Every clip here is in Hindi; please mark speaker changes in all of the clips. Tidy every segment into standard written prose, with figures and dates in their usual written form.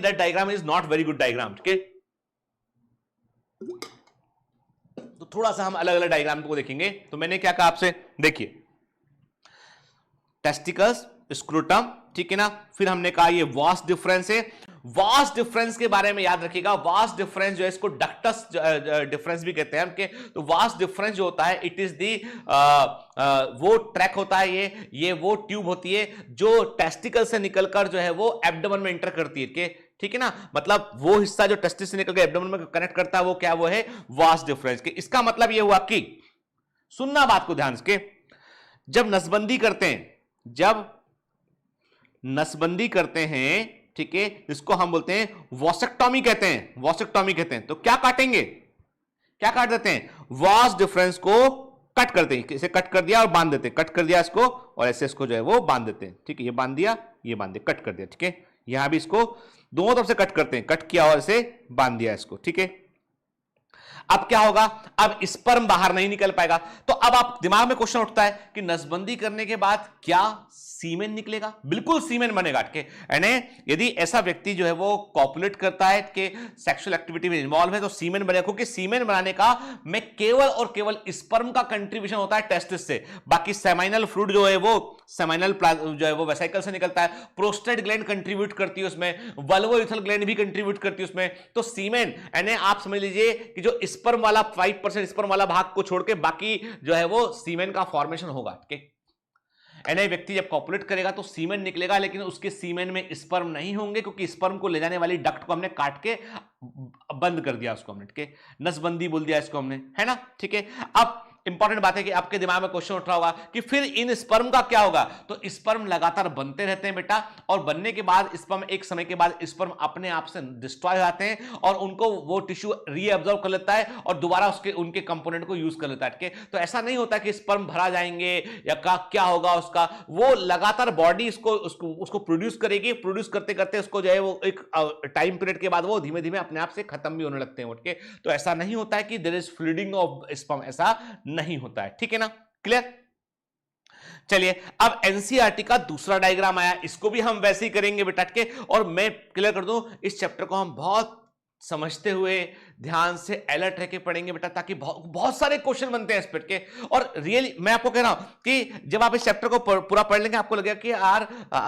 Speaker 1: That diagram is not very good diagram, ठीक है। तो थोड़ा सा हम अलग अलग डायग्राम को देखेंगे। तो मैंने क्या कहा आपसे, देखिए टेस्टिकल्स, स्क्रूटम, ठीक है ना। फिर हमने कहा ये वास्ट डिफरेंस है। वास्ट डिफरेंस के बारे में याद रखिएगा, वास्ट डिफरेंस जो है इसको डक्टस डिफरेंस भी कहते हैं हम के। तो वास्ट डिफरेंस जो होता है इट इज दी वो ट्रैक होता है, ये वो ट्यूब होती है जो टेस्टिकल से निकलकर जो है वो एब्डोमेन में एंटर करती है के, ठीक है ना। मतलब वो हिस्सा जो टेस्टिस से निकलकर एब्डोमेन में कनेक्ट करता है वो क्या, वो है वास्ट डिफरेंस के। इसका मतलब ये हुआ कि, सुनना बात को ध्यान से, जब नसबंदी करते हैं, जब नसबंदी करते हैं, ठीक है, इसको हम बोलते हैं वॉसेक्टॉमी कहते हैं, वॉसेक्टॉमी कहते हैं। तो क्या काटेंगे, क्या काट देते हैं, वास्ट डिफरेंस को कट करते हैं, इसे कट कर दिया और बांध देते हैं, कट कर दिया इसको और ऐसे इसको जो है वो बांध देते हैं, ठीक है। ये बांध दिया, ये बांध दिया, कट कर दिया, ठीक है। यहां भी इसको दोनों तरफ से कट करते हैं, कट किया और इसे बांध दिया इसको, ठीक है। अब क्या होगा, अब स्पर्म बाहर नहीं निकल पाएगा। तो अब आप दिमाग में क्वेश्चन उठता है कि नसबंदी करने के बाद क्या सीमेन निकलेगा? बिल्कुल सीमेन बनेगा, ठीक है। यानी यदि ऐसा व्यक्ति जो है वो कॉपुलेट करता है कि सेक्सुअल एक्टिविटी में इन्वॉल्व है तो सीमेन बनेगा, क्योंकि सीमेन बनाने का में केवल और केवल स्पर्म का कंट्रीब्यूशन होता है टेस्टिस से। बाकी सेमाइनल फ्लूइड जो है वो सेमाइनल जो है वो वेसिकल से निकलता है, प्रोस्टेट ग्लैंड कंट्रीब्यूट करती है उसमें, वल्वोइथल ग्लैंड भी कंट्रीब्यूट करती है उसमें। तो सीमेन यानी आप समझ लीजिए कि जो स्पर्म वाला 5% स्पर्म वाला भाग को छोड़ के बाकी जो है वो सीमेन का फॉर्मेशन होगा, ठीक है। यानी व्यक्ति जब कॉपुलेट करेगा तो सीमेन निकलेगा, लेकिन उसके सीमेन में स्पर्म नहीं होंगे, क्योंकि स्पर्म को ले जाने वाली डक्ट को हमने काट के बंद कर दिया उसको हमने, ठीक है, नसबंदी बोल दिया इसको हमने, है ना, ठीक है। अब इंपॉर्टेंट बात है कि आपके दिमाग में क्वेश्चन उठ रहा होगा कि फिर इन स्पर्म का क्या होगा। तो स्पर्म लगातार बनते रहते हैं बेटा, और बनने के बाद स्पर्म एक समय के बाद स्पर्म अपने आप से डिस्ट्रॉय हो जाते हैं और उनको वो टिश्यू रीअब्जॉर्ब कर लेता है और दोबारा उसके उनके कंपोनेंट को यूज कर लेता है, ठीक है। तो ऐसा नहीं होता कि स्पर्म भरा जाएंगे या क्या होगा उसका, वो लगातार बॉडी उसको प्रोड्यूस करेगी, प्रोड्यूस करते करते उसको जो है वो एक टाइम पीरियड के बाद वो धीमे धीमे अपने आप से खत्म भी होने लगते हैं, ठीक है। तो ऐसा नहीं होता है कि देयर इज फ्लूडिंग ऑफ स्पर्म, ऐसा नहीं होता है, ठीक है ना, क्लियर। चलिए अब एनसीईआरटी का दूसरा डायग्राम आया, इसको भी हम वैसे ही करेंगे बेटा के। और मैं क्लियर कर दूं, इस चैप्टर को हम बहुत समझते हुए ध्यान से अलर्ट रह के पढ़ेंगे बेटा, ताकि बहुत सारे क्वेश्चन बनते हैं इस पर के। और रियली मैं आपको कह रहा हूं कि जब आप इस चैप्टर को पूरा पढ़ लेंगे आपको लगेगा कि यार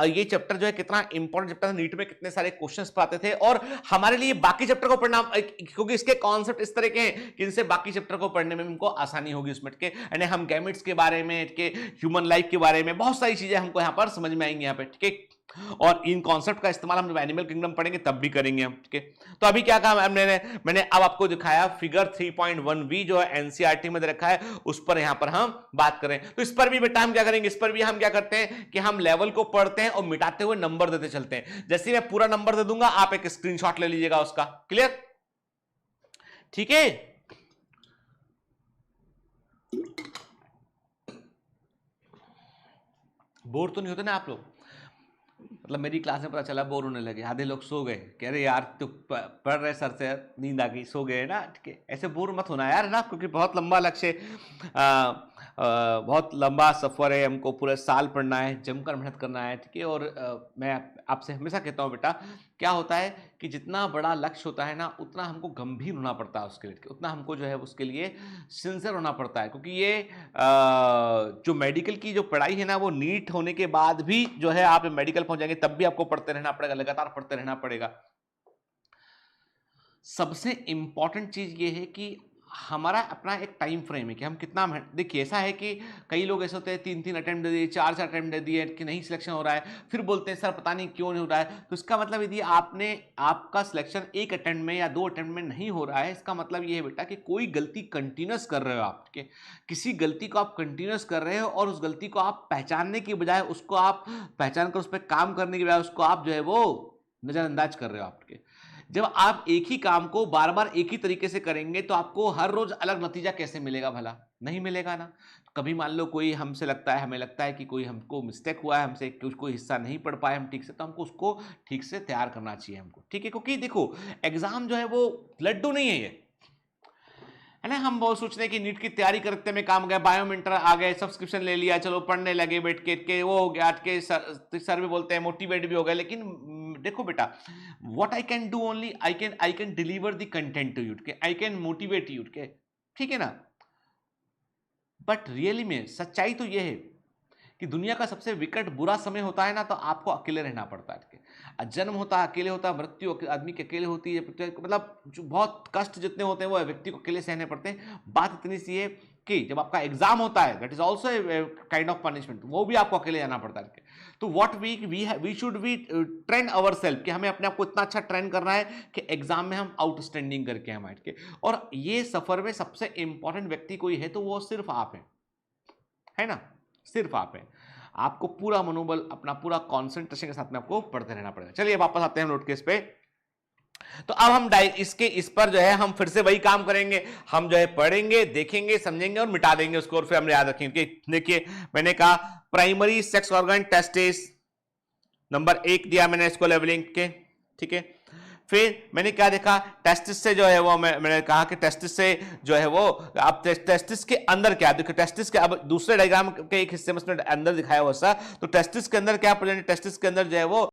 Speaker 1: ये चैप्टर जो है कितना इंपॉर्टेंट चैप्टर है, नीट में कितने सारे क्वेश्चंस आते थे। और हमारे लिए बाकी चैप्टर को पढ़ना, क्योंकि इसके कॉन्सेप्ट इस तरह के हैं कि इनसे बाकी चैप्टर को पढ़ने में हमको आसानी होगी उसमें के। यानी हम गैमेट्स के बारे में, के ह्यूमन लाइफ के बारे में बहुत सारी चीजें हमको यहाँ पर समझ में आएंगी यहाँ पे, ठीक है। और इन कॉन्सेप्ट का इस्तेमाल हम जब एनिमल किंगडम पढ़ेंगे तब भी करेंगे हम, ठीक है। तो अभी क्या कहा मैंने अब आपको दिखाया फिगर 3.1b जो है एनसीईआरटी में रखा है, उस पर यहां पर हम बात करें। तो इस पर भी बेटा हम क्या करेंगे, इस पर भी हम क्या करते हैं कि हम लेवल को पढ़ते हैं और मिटाते हुए नंबर देते चलते हैं। जैसे मैं पूरा नंबर दे दूंगा आप एक स्क्रीनशॉट ले लीजिएगा उसका, क्लियर, ठीक है। बोर तो नहीं होते ना आप लोग? मतलब मेरी क्लास में पता चला बोर होने लगे, आधे लोग सो गए, कह रहे यार तो पढ़ रहे सर से नींद आ गई, सो गए ना, ठीक है। ऐसे बोर मत होना यार ना, क्योंकि बहुत लंबा लक्ष्य, बहुत लंबा सफर है, हमको पूरे साल पढ़ना है, जमकर मेहनत करना है, ठीक है। और मैं आपसे हमेशा कहता हूँ बेटा, क्या होता है कि जितना बड़ा लक्ष्य होता है ना उतना हमको गंभीर होना पड़ता है उसके लिए, उतना हमको जो है उसके लिए सिंसियर होना पड़ता है। क्योंकि ये जो मेडिकल की जो पढ़ाई है ना, वो नीट होने के बाद भी जो है आप मेडिकल पहुंच जाएंगे तब भी आपको पढ़ते रहना पड़ेगा, लगातार पढ़ते रहना पड़ेगा। सबसे इंपॉर्टेंट चीज ये है कि हमारा अपना एक टाइम फ्रेम है कि हम कितना, देखिए ऐसा है कि कई लोग ऐसे होते हैं 3 अटेम्प्ट दे दिए, 4 अटेम्प्ट दे दिए कि नहीं सिलेक्शन हो रहा है, फिर बोलते हैं सर पता नहीं क्यों नहीं हो रहा है। तो इसका मतलब यदि आपका सिलेक्शन 1 अटेम्प्ट में या 2 अटेम्प्ट में नहीं हो रहा है, इसका मतलब ये है बेटा कि कोई गलती कंटिन्यूस कर रहे हो आप, ठीक है। किसी गलती को आप कंटिन्यूस कर रहे हो और उस गलती को आप पहचानने की बजाय, उसको आप पहचान कर उस पर काम करने की बजाय उसको आप जो है वो नजरअंदाज कर रहे हो आपके। जब आप एक ही काम को बार बार एक ही तरीके से करेंगे तो आपको हर रोज अलग नतीजा कैसे मिलेगा, भला नहीं मिलेगा ना। कभी मान लो कोई हमसे लगता है, हमें लगता है कि कोई हमको मिस्टेक हुआ है, हमसे कोई हिस्सा नहीं पढ़ पाए हम ठीक से, तो हमको उसको ठीक से तैयार करना चाहिए हमको, ठीक है। क्योंकि देखो एग्जाम जो है वो लड्डू नहीं है, ये है ना। हम बहुत सोचते हैं कि नीट की तैयारी करते में काम गया, बायोमेंटर आ गए, सब्सक्रिप्शन ले लिया, चलो पढ़ने लगे बैठ के वो हो गया, आज के सर भी बोलते हैं, मोटिवेट भी हो गए। लेकिन देखो बेटा, what I can do only, I can deliver the content to you, I can motivate you, ठीक है ना। बट रियली में सच्चाई तो यह है कि दुनिया का सबसे विकट बुरा समय होता है ना, तो आपको अकेले रहना पड़ता है। जन्म होता है अकेले होता है, मृत्यु आदमी के अकेले होती है, मतलब जो बहुत कष्ट जितने होते हैं वो व्यक्ति को अकेले सहने पड़ते हैं। बात इतनी सी है कि जब आपका एग्जाम होता है, that is also kind of punishment, वो भी आपको अकेले जाना पड़ता है। तो what we should be train our self, कि हमें अपने आप को इतना अच्छा ट्रेन करना है कि एग्जाम में हम आउटस्टैंडिंग करके हम बैठ के। और ये सफर में सबसे इंपॉर्टेंट व्यक्ति कोई है तो वो सिर्फ आप है ना, सिर्फ आप हैं। आपको पूरा मनोबल, अपना पूरा कंसंट्रेशन के साथ में आपको पढ़ते रहना पड़ेगा। चलिए वापस आते हैं नोट केस पे। तो अब हम इस पर जो है हम फिर से वही काम करेंगे, हम जो है पढ़ेंगे, देखेंगे, समझेंगे और मिटा देंगे उसको, और फिर हम याद रखेंगे। देखिए मैंने कहा primary sex organ testis, number 1 दिया मैंने इसको लेवलिंग के, ठीक है। फिर मैंने क्या देखा, टेस्टिस से जो है वो मैंने कहा कि टेस्टिस से जो है वो, अब टेस्टिस के अंदर क्या, देखो टेस्टिस के अब दूसरे डायग्राम के एक हिस्से में उसने अंदर दिखाया हुआ सा, तो टेस्टिस के अंदर क्या प्रेजेंट, टेस्टिस के अंदर जो है वो